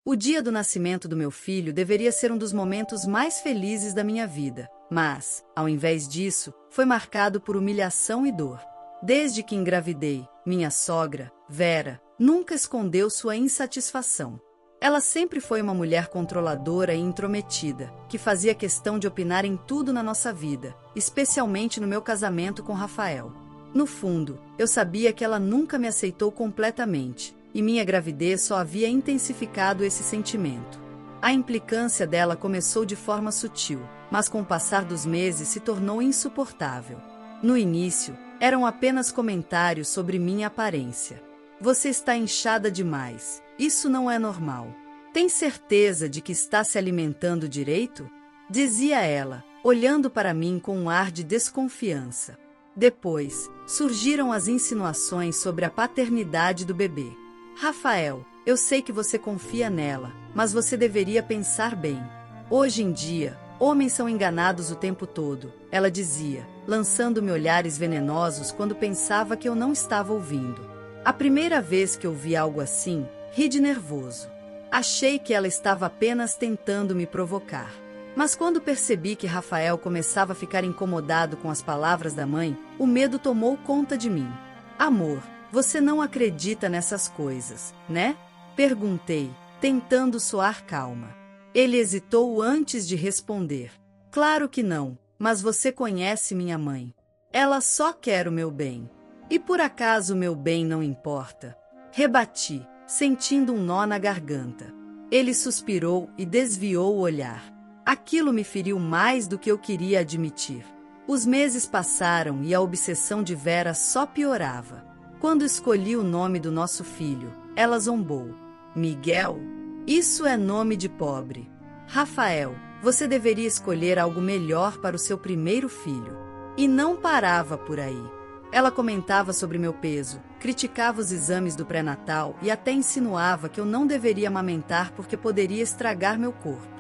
O dia do nascimento do meu filho deveria ser um dos momentos mais felizes da minha vida, mas, ao invés disso, foi marcado por humilhação e dor. Desde que engravidei, minha sogra, Vera, nunca escondeu sua insatisfação. Ela sempre foi uma mulher controladora e intrometida, que fazia questão de opinar em tudo na nossa vida, especialmente no meu casamento com Rafael. No fundo, eu sabia que ela nunca me aceitou completamente, e minha gravidez só havia intensificado esse sentimento. A implicância dela começou de forma sutil, mas com o passar dos meses se tornou insuportável. No início, eram apenas comentários sobre minha aparência. Você está inchada demais. Isso não é normal. Tem certeza de que está se alimentando direito? Dizia ela, olhando para mim com um ar de desconfiança. Depois, surgiram as insinuações sobre a paternidade do bebê. Rafael, eu sei que você confia nela, mas você deveria pensar bem. Hoje em dia, homens são enganados o tempo todo, ela dizia, lançando-me olhares venenosos quando pensava que eu não estava ouvindo. A primeira vez que ouvi algo assim, ri de nervoso. Achei que ela estava apenas tentando me provocar. Mas quando percebi que Rafael começava a ficar incomodado com as palavras da mãe, o medo tomou conta de mim. Amor, você não acredita nessas coisas, né? Perguntei, tentando soar calma. Ele hesitou antes de responder. Claro que não, mas você conhece minha mãe. Ela só quer o meu bem. E por acaso o meu bem não importa? Rebati, sentindo um nó na garganta. Ele suspirou e desviou o olhar. Aquilo me feriu mais do que eu queria admitir. Os meses passaram e a obsessão de Vera só piorava. Quando escolhi o nome do nosso filho, ela zombou. Miguel? Isso é nome de pobre. Rafael, você deveria escolher algo melhor para o seu primeiro filho. E não parava por aí. Ela comentava sobre meu peso, criticava os exames do pré-natal e até insinuava que eu não deveria amamentar porque poderia estragar meu corpo.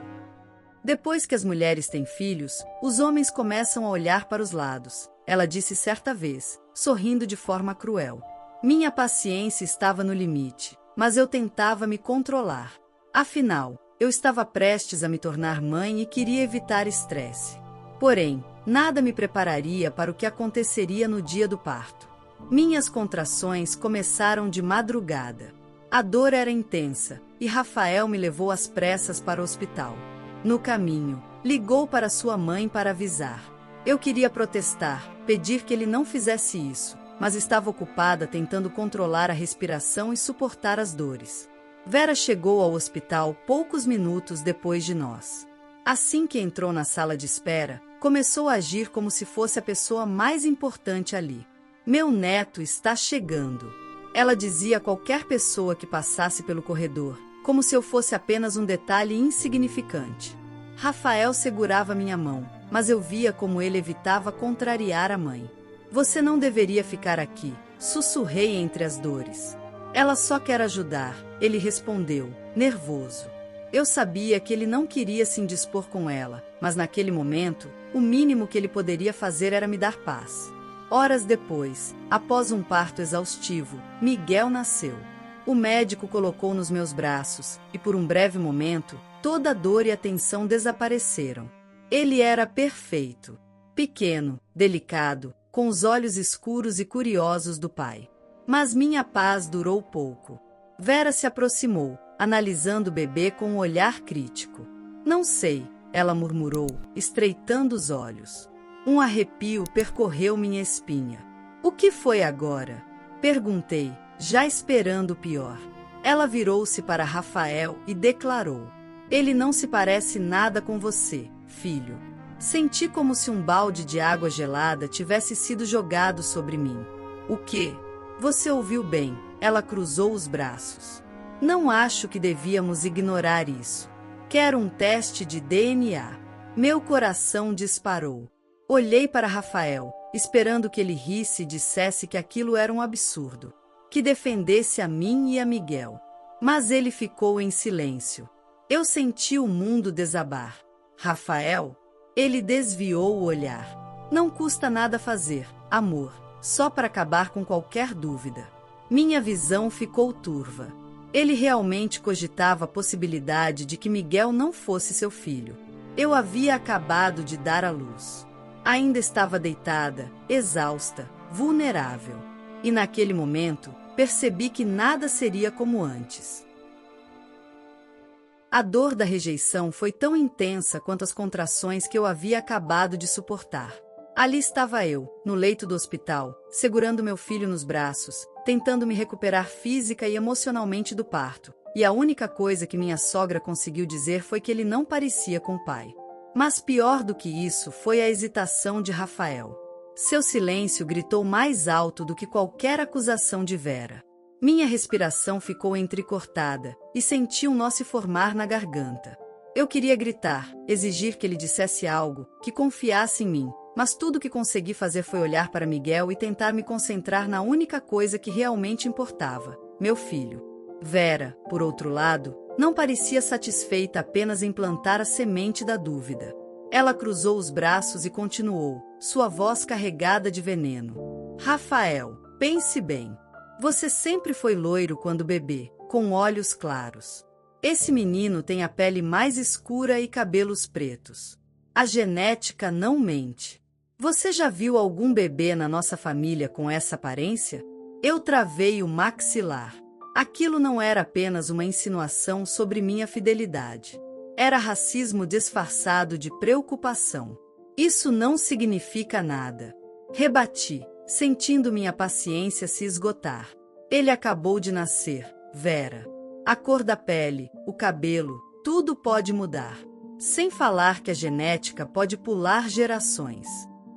Depois que as mulheres têm filhos, os homens começam a olhar para os lados, ela disse certa vez, sorrindo de forma cruel. Minha paciência estava no limite, mas eu tentava me controlar. Afinal, eu estava prestes a me tornar mãe e queria evitar estresse. Porém, nada me prepararia para o que aconteceria no dia do parto. Minhas contrações começaram de madrugada. A dor era intensa, e Rafael me levou às pressas para o hospital. No caminho, ligou para sua mãe para avisar. Eu queria protestar, pedir que ele não fizesse isso, mas estava ocupada tentando controlar a respiração e suportar as dores. Vera chegou ao hospital poucos minutos depois de nós. Assim que entrou na sala de espera, começou a agir como se fosse a pessoa mais importante ali. Meu neto está chegando. Ela dizia a qualquer pessoa que passasse pelo corredor, como se eu fosse apenas um detalhe insignificante. Rafael segurava minha mão, mas eu via como ele evitava contrariar a mãe. Você não deveria ficar aqui, sussurrei entre as dores. Ela só quer ajudar, ele respondeu, nervoso. Eu sabia que ele não queria se indispor com ela, mas naquele momento, o mínimo que ele poderia fazer era me dar paz. Horas depois, após um parto exaustivo, Miguel nasceu. O médico colocou nos meus braços, e por um breve momento, toda a dor e a tensão desapareceram. Ele era perfeito. Pequeno, delicado, com os olhos escuros e curiosos do pai. Mas minha paz durou pouco. Vera se aproximou, analisando o bebê com um olhar crítico. Não sei, ela murmurou, estreitando os olhos. Um arrepio percorreu minha espinha. O que foi agora? Perguntei, já esperando o pior. Ela virou-se para Rafael e declarou: ele não se parece nada com você, filho. Senti como se um balde de água gelada tivesse sido jogado sobre mim. O quê? Você ouviu bem, ela cruzou os braços. Não acho que devíamos ignorar isso. Quero um teste de DNA. Meu coração disparou. Olhei para Rafael, esperando que ele risse e dissesse que aquilo era um absurdo, que defendesse a mim e a Miguel. Mas ele ficou em silêncio. Eu senti o mundo desabar. Rafael? Ele desviou o olhar. Não custa nada fazer, amor, só para acabar com qualquer dúvida. Minha visão ficou turva. Ele realmente cogitava a possibilidade de que Miguel não fosse seu filho. Eu havia acabado de dar à luz. Ainda estava deitada, exausta, vulnerável. E naquele momento, percebi que nada seria como antes. A dor da rejeição foi tão intensa quanto as contrações que eu havia acabado de suportar. Ali estava eu, no leito do hospital, segurando meu filho nos braços, tentando me recuperar física e emocionalmente do parto, e a única coisa que minha sogra conseguiu dizer foi que ele não parecia com o pai. Mas pior do que isso foi a hesitação de Rafael. Seu silêncio gritou mais alto do que qualquer acusação de Vera. Minha respiração ficou entrecortada, e senti um nó se formar na garganta. Eu queria gritar, exigir que ele dissesse algo, que confiasse em mim, mas tudo que consegui fazer foi olhar para Miguel e tentar me concentrar na única coisa que realmente importava: meu filho. Vera, por outro lado, não parecia satisfeita apenas em plantar a semente da dúvida. Ela cruzou os braços e continuou, sua voz carregada de veneno. Rafael, pense bem. Você sempre foi loiro quando bebê, com olhos claros. Esse menino tem a pele mais escura e cabelos pretos. A genética não mente. Você já viu algum bebê na nossa família com essa aparência? Eu travei o maxilar. Aquilo não era apenas uma insinuação sobre minha fidelidade. Era racismo disfarçado de preocupação. Isso não significa nada. Rebati, sentindo minha paciência se esgotar. Ele acabou de nascer, Vera. A cor da pele, o cabelo, tudo pode mudar. Sem falar que a genética pode pular gerações.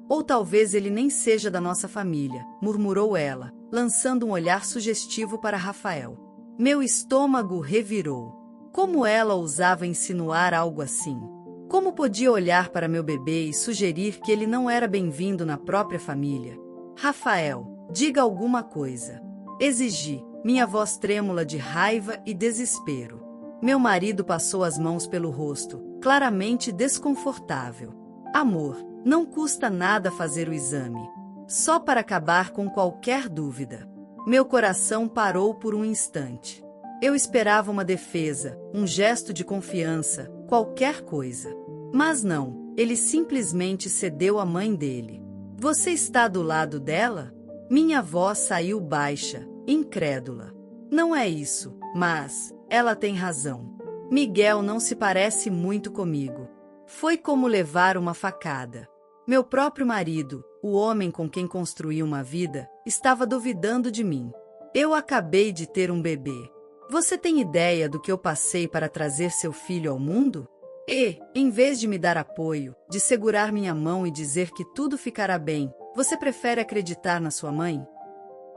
Ou talvez ele nem seja da nossa família, murmurou ela, lançando um olhar sugestivo para Rafael. Meu estômago revirou. Como ela ousava insinuar algo assim? Como podia olhar para meu bebê e sugerir que ele não era bem-vindo na própria família? Rafael, diga alguma coisa. Exigi, minha voz trêmula de raiva e desespero. Meu marido passou as mãos pelo rosto, claramente desconfortável. Amor, não custa nada fazer o exame. Só para acabar com qualquer dúvida. Meu coração parou por um instante. Eu esperava uma defesa, um gesto de confiança, qualquer coisa. Mas não, ele simplesmente cedeu à mãe dele. Você está do lado dela? Minha voz saiu baixa, incrédula. Não é isso, mas ela tem razão. Miguel não se parece muito comigo. Foi como levar uma facada. Meu próprio marido, o homem com quem construí uma vida, estava duvidando de mim. Eu acabei de ter um bebê. Você tem ideia do que eu passei para trazer seu filho ao mundo? E, em vez de me dar apoio, de segurar minha mão e dizer que tudo ficará bem, você prefere acreditar na sua mãe?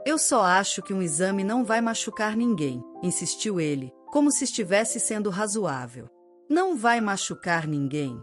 Eu só acho que um exame não vai machucar ninguém, insistiu ele, como se estivesse sendo razoável. Não vai machucar ninguém.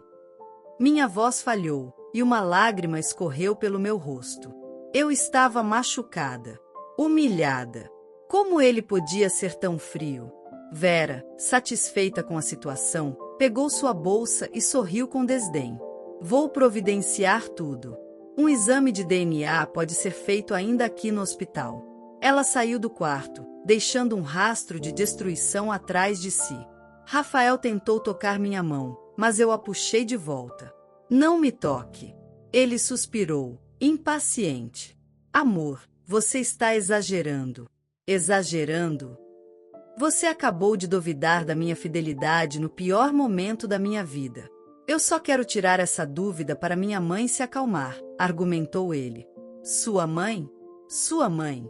Minha voz falhou, e uma lágrima escorreu pelo meu rosto. Eu estava machucada, humilhada. Como ele podia ser tão frio? Vera, satisfeita com a situação, pegou sua bolsa e sorriu com desdém. Vou providenciar tudo. Um exame de DNA pode ser feito ainda aqui no hospital. Ela saiu do quarto, deixando um rastro de destruição atrás de si. Rafael tentou tocar minha mão, mas eu a puxei de volta. Não me toque. Ele suspirou, impaciente. Amor, você está exagerando. Exagerando? Você acabou de duvidar da minha fidelidade no pior momento da minha vida. Eu só quero tirar essa dúvida para minha mãe se acalmar, argumentou ele. Sua mãe? Sua mãe.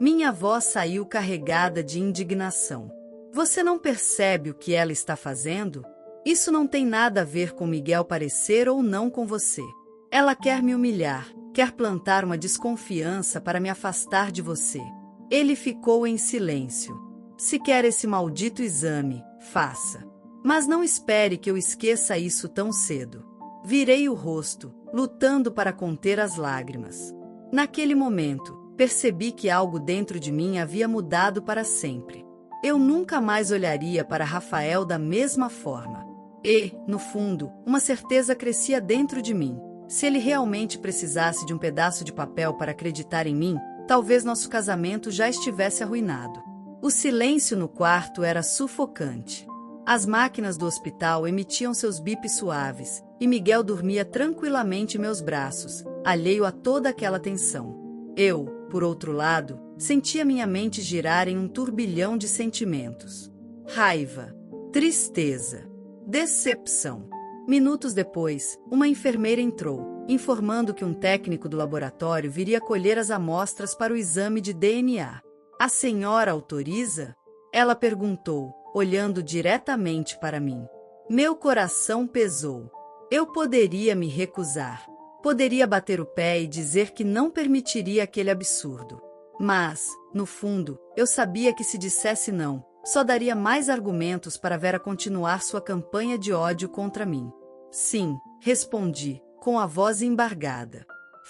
Minha voz saiu carregada de indignação. Você não percebe o que ela está fazendo? Isso não tem nada a ver com Miguel parecer ou não com você. Ela quer me humilhar, quer plantar uma desconfiança para me afastar de você. Ele ficou em silêncio. Se quer esse maldito exame, faça. Mas não espere que eu esqueça isso tão cedo. Virei o rosto, lutando para conter as lágrimas. Naquele momento, percebi que algo dentro de mim havia mudado para sempre. Eu nunca mais olharia para Rafael da mesma forma. E, no fundo, uma certeza crescia dentro de mim. Se ele realmente precisasse de um pedaço de papel para acreditar em mim, talvez nosso casamento já estivesse arruinado. O silêncio no quarto era sufocante. As máquinas do hospital emitiam seus bips suaves, e Miguel dormia tranquilamente em meus braços, alheio a toda aquela tensão. Eu, por outro lado, sentia minha mente girar em um turbilhão de sentimentos. Raiva, tristeza, decepção. Minutos depois, uma enfermeira entrou, informando que um técnico do laboratório viria colher as amostras para o exame de DNA. A senhora autoriza? Ela perguntou, olhando diretamente para mim. Meu coração pesou. Eu poderia me recusar. Poderia bater o pé e dizer que não permitiria aquele absurdo. Mas, no fundo, eu sabia que se dissesse não, só daria mais argumentos para Vera continuar sua campanha de ódio contra mim. Sim, respondi, com a voz embargada.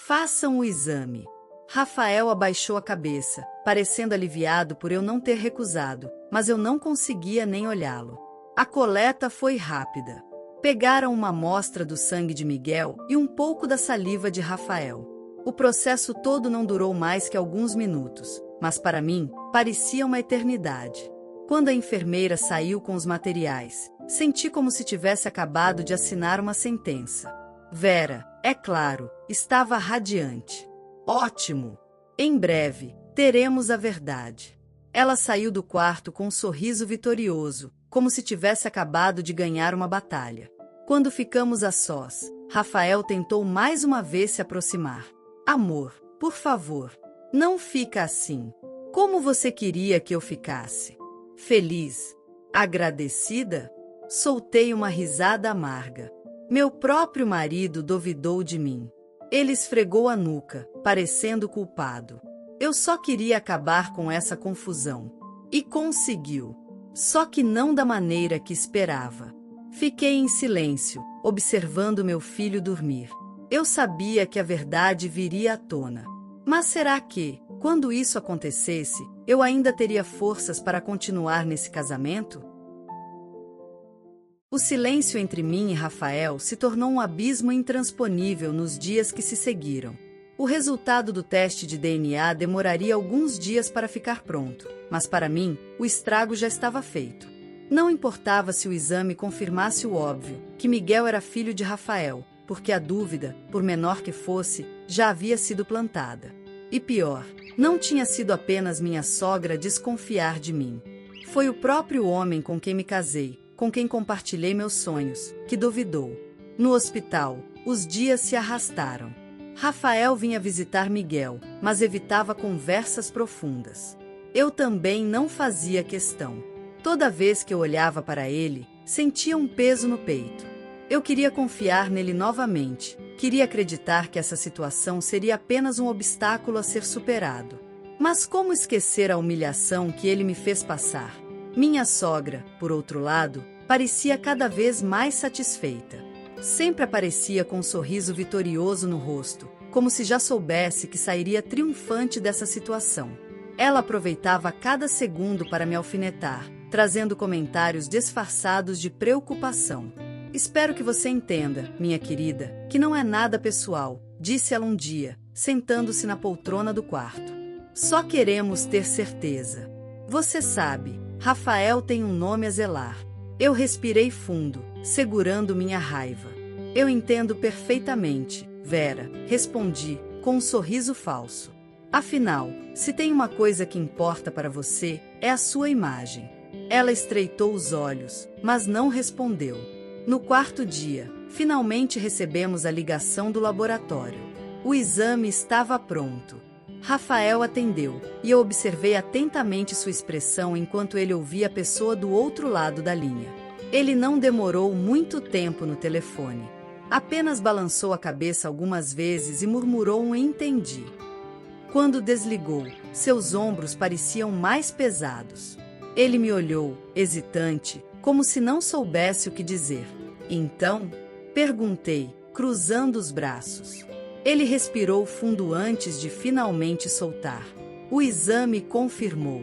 Façam o exame. Rafael abaixou a cabeça, parecendo aliviado por eu não ter recusado, mas eu não conseguia nem olhá-lo. A coleta foi rápida. Pegaram uma amostra do sangue de Miguel e um pouco da saliva de Rafael. O processo todo não durou mais que alguns minutos, mas para mim, parecia uma eternidade. Quando a enfermeira saiu com os materiais, senti como se tivesse acabado de assinar uma sentença. Vera, é claro, estava radiante. Ótimo! Em breve, teremos a verdade. Ela saiu do quarto com um sorriso vitorioso, como se tivesse acabado de ganhar uma batalha. Quando ficamos a sós, Rafael tentou mais uma vez se aproximar. Amor, por favor, não fica assim. Como você queria que eu ficasse? Feliz? Agradecida? Soltei uma risada amarga. Meu próprio marido duvidou de mim. Ele esfregou a nuca, parecendo culpado. Eu só queria acabar com essa confusão. E conseguiu. Só que não da maneira que esperava. Fiquei em silêncio, observando meu filho dormir. Eu sabia que a verdade viria à tona. Mas será que, quando isso acontecesse, eu ainda teria forças para continuar nesse casamento? O silêncio entre mim e Rafael se tornou um abismo intransponível nos dias que se seguiram. O resultado do teste de DNA demoraria alguns dias para ficar pronto, mas para mim, o estrago já estava feito. Não importava se o exame confirmasse o óbvio, que Miguel era filho de Rafael, porque a dúvida, por menor que fosse, já havia sido plantada. E pior, não tinha sido apenas minha sogra desconfiar de mim. Foi o próprio homem com quem me casei, com quem compartilhei meus sonhos, que duvidou. No hospital, os dias se arrastaram. Rafael vinha visitar Miguel, mas evitava conversas profundas. Eu também não fazia questão. Toda vez que eu olhava para ele, sentia um peso no peito. Eu queria confiar nele novamente, queria acreditar que essa situação seria apenas um obstáculo a ser superado. Mas como esquecer a humilhação que ele me fez passar? Minha sogra, por outro lado, parecia cada vez mais satisfeita. Sempre aparecia com um sorriso vitorioso no rosto, como se já soubesse que sairia triunfante dessa situação. Ela aproveitava cada segundo para me alfinetar, trazendo comentários disfarçados de preocupação. Espero que você entenda, minha querida, que não é nada pessoal, disse ela um dia, sentando-se na poltrona do quarto. Só queremos ter certeza. Você sabe, Rafael tem um nome a zelar. Eu respirei fundo, segurando minha raiva. Eu entendo perfeitamente, Vera, respondi, com um sorriso falso. Afinal, se tem uma coisa que importa para você, é a sua imagem. Ela estreitou os olhos, mas não respondeu. No quarto dia, finalmente recebemos a ligação do laboratório. O exame estava pronto. Rafael atendeu, e eu observei atentamente sua expressão enquanto ele ouvia a pessoa do outro lado da linha. Ele não demorou muito tempo no telefone. Apenas balançou a cabeça algumas vezes e murmurou um "entendi". Quando desligou, seus ombros pareciam mais pesados. Ele me olhou, hesitante, como se não soubesse o que dizer. Então? Perguntei, cruzando os braços. Ele respirou fundo antes de finalmente soltar. O exame confirmou.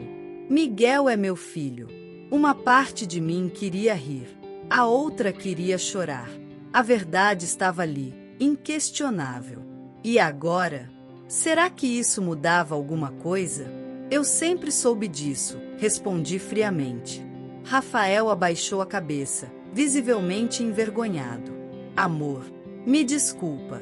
Miguel é meu filho. Uma parte de mim queria rir. A outra queria chorar. A verdade estava ali, inquestionável. E agora? Será que isso mudava alguma coisa? Eu sempre soube disso, respondi friamente. Rafael abaixou a cabeça, visivelmente envergonhado. Amor, me desculpa.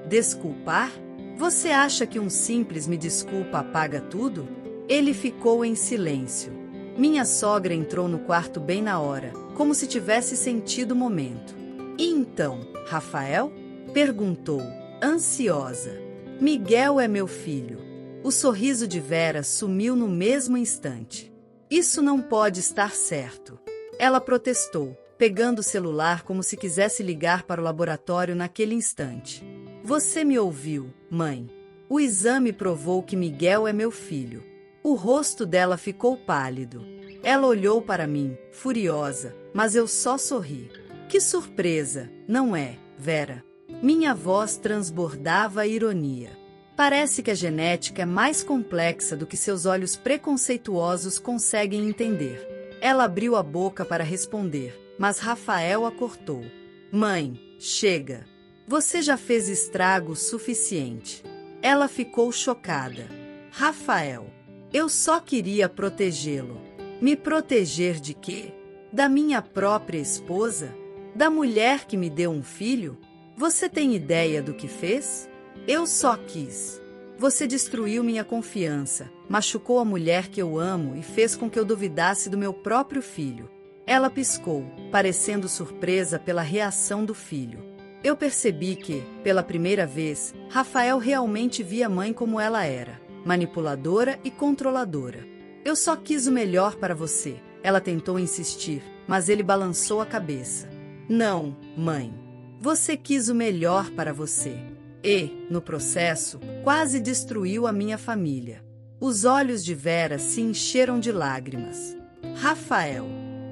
Desculpar? Você acha que um simples me desculpa apaga tudo? Ele ficou em silêncio. Minha sogra entrou no quarto bem na hora, como se tivesse sentido o momento. E então, Rafael? Perguntou, ansiosa. Miguel é meu filho. O sorriso de Vera sumiu no mesmo instante. Isso não pode estar certo. Ela protestou, pegando o celular como se quisesse ligar para o laboratório naquele instante. Você me ouviu, mãe. O exame provou que Miguel é meu filho. O rosto dela ficou pálido. Ela olhou para mim, furiosa, mas eu só sorri. Que surpresa, não é, Vera? Minha voz transbordava ironia. Parece que a genética é mais complexa do que seus olhos preconceituosos conseguem entender. Ela abriu a boca para responder, mas Rafael a cortou. Mãe, chega. Você já fez estrago suficiente. Ela ficou chocada. Rafael, eu só queria protegê-lo. Me proteger de quê? Da minha própria esposa? Da mulher que me deu um filho? Você tem ideia do que fez? Eu só quis. Você destruiu minha confiança, machucou a mulher que eu amo e fez com que eu duvidasse do meu próprio filho. Ela piscou, parecendo surpresa pela reação do filho. Eu percebi que, pela primeira vez, Rafael realmente via a mãe como ela era, manipuladora e controladora. Eu só quis o melhor para você, ela tentou insistir, mas ele balançou a cabeça. Não, mãe. Você quis o melhor para você. E, no processo, quase destruiu a minha família. Os olhos de Vera se encheram de lágrimas. Rafael,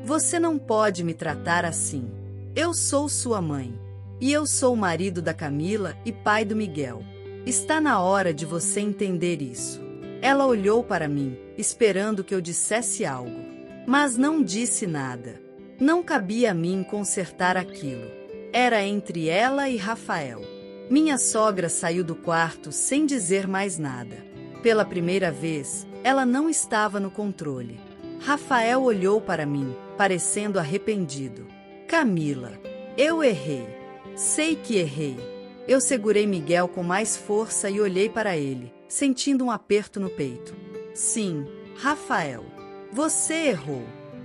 você não pode me tratar assim. Eu sou sua mãe. E eu sou o marido da Camila e pai do Miguel. Está na hora de você entender isso. Ela olhou para mim, esperando que eu dissesse algo. Mas não disse nada. Não cabia a mim consertar aquilo. Era entre ela e Rafael. Minha sogra saiu do quarto sem dizer mais nada. Pela primeira vez, ela não estava no controle. Rafael olhou para mim, parecendo arrependido. Camila, eu errei. Sei que errei. Eu segurei Miguel com mais força e olhei para ele, sentindo um aperto no peito. Sim, Rafael, você errou.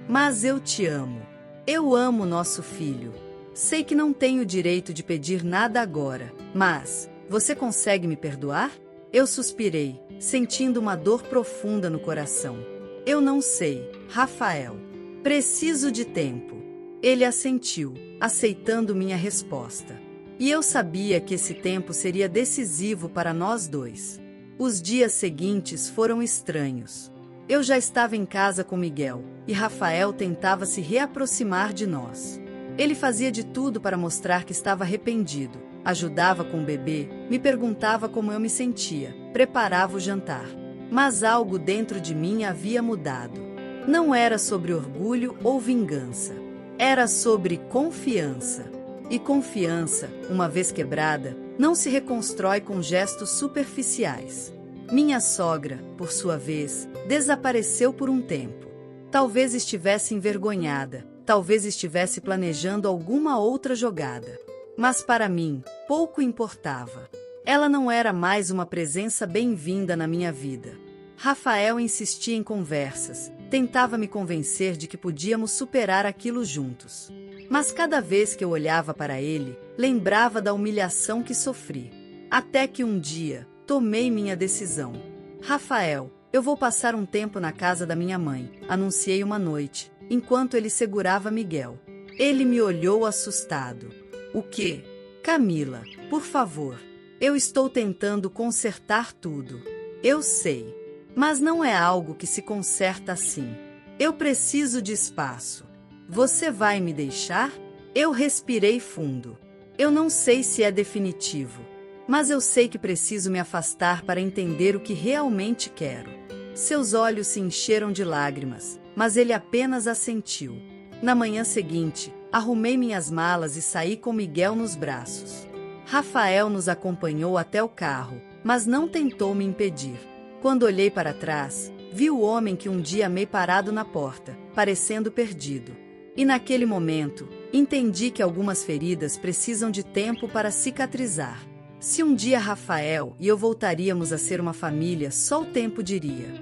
Mas eu te amo. Eu amo nosso filho. Sei que não tenho o direito de pedir nada agora, mas você consegue me perdoar? Eu suspirei, sentindo uma dor profunda no coração. Eu não sei, Rafael. Preciso de tempo. Ele assentiu, aceitando minha resposta. E eu sabia que esse tempo seria decisivo para nós dois. Os dias seguintes foram estranhos. Eu já estava em casa com Miguel, e Rafael tentava se reaproximar de nós. Ele fazia de tudo para mostrar que estava arrependido, ajudava com o bebê, me perguntava como eu me sentia, preparava o jantar. Mas algo dentro de mim havia mudado. Não era sobre orgulho ou vingança. Era sobre confiança. E confiança, uma vez quebrada, não se reconstrói com gestos superficiais. Minha sogra, por sua vez, desapareceu por um tempo. Talvez estivesse envergonhada. Talvez estivesse planejando alguma outra jogada. Mas para mim, pouco importava. Ela não era mais uma presença bem-vinda na minha vida. Rafael insistia em conversas, tentava me convencer de que podíamos superar aquilo juntos. Mas cada vez que eu olhava para ele, lembrava da humilhação que sofri. Até que um dia, tomei minha decisão. Rafael, eu vou passar um tempo na casa da minha mãe, anunciei uma noite, enquanto ele segurava Miguel. Ele me olhou assustado. O quê? Camila, por favor. Eu estou tentando consertar tudo. Eu sei. Mas não é algo que se conserta assim. Eu preciso de espaço. Você vai me deixar? Eu respirei fundo. Eu não sei se é definitivo. Mas eu sei que preciso me afastar para entender o que realmente quero. Seus olhos se encheram de lágrimas, mas ele apenas assentiu. Na manhã seguinte, arrumei minhas malas e saí com Miguel nos braços. Rafael nos acompanhou até o carro, mas não tentou me impedir. Quando olhei para trás, Vi o homem que um dia amei parado na porta, parecendo perdido. E naquele momento, entendi que algumas feridas precisam de tempo para cicatrizar. Se um dia Rafael e eu voltaríamos a ser uma família, só o tempo diria.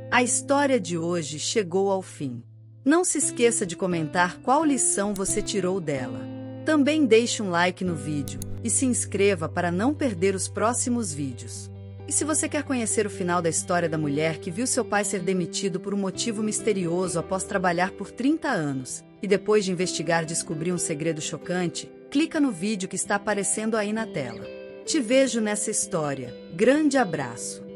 A história de hoje chegou ao fim. Não se esqueça de comentar qual lição você tirou dela. Também deixe um like no vídeo e se inscreva para não perder os próximos vídeos. E se você quer conhecer o final da história da mulher que viu seu pai ser demitido por um motivo misterioso após trabalhar por 30 anos, e depois de investigar descobrir um segredo chocante, clica no vídeo que está aparecendo aí na tela. Te vejo nessa história. Grande abraço!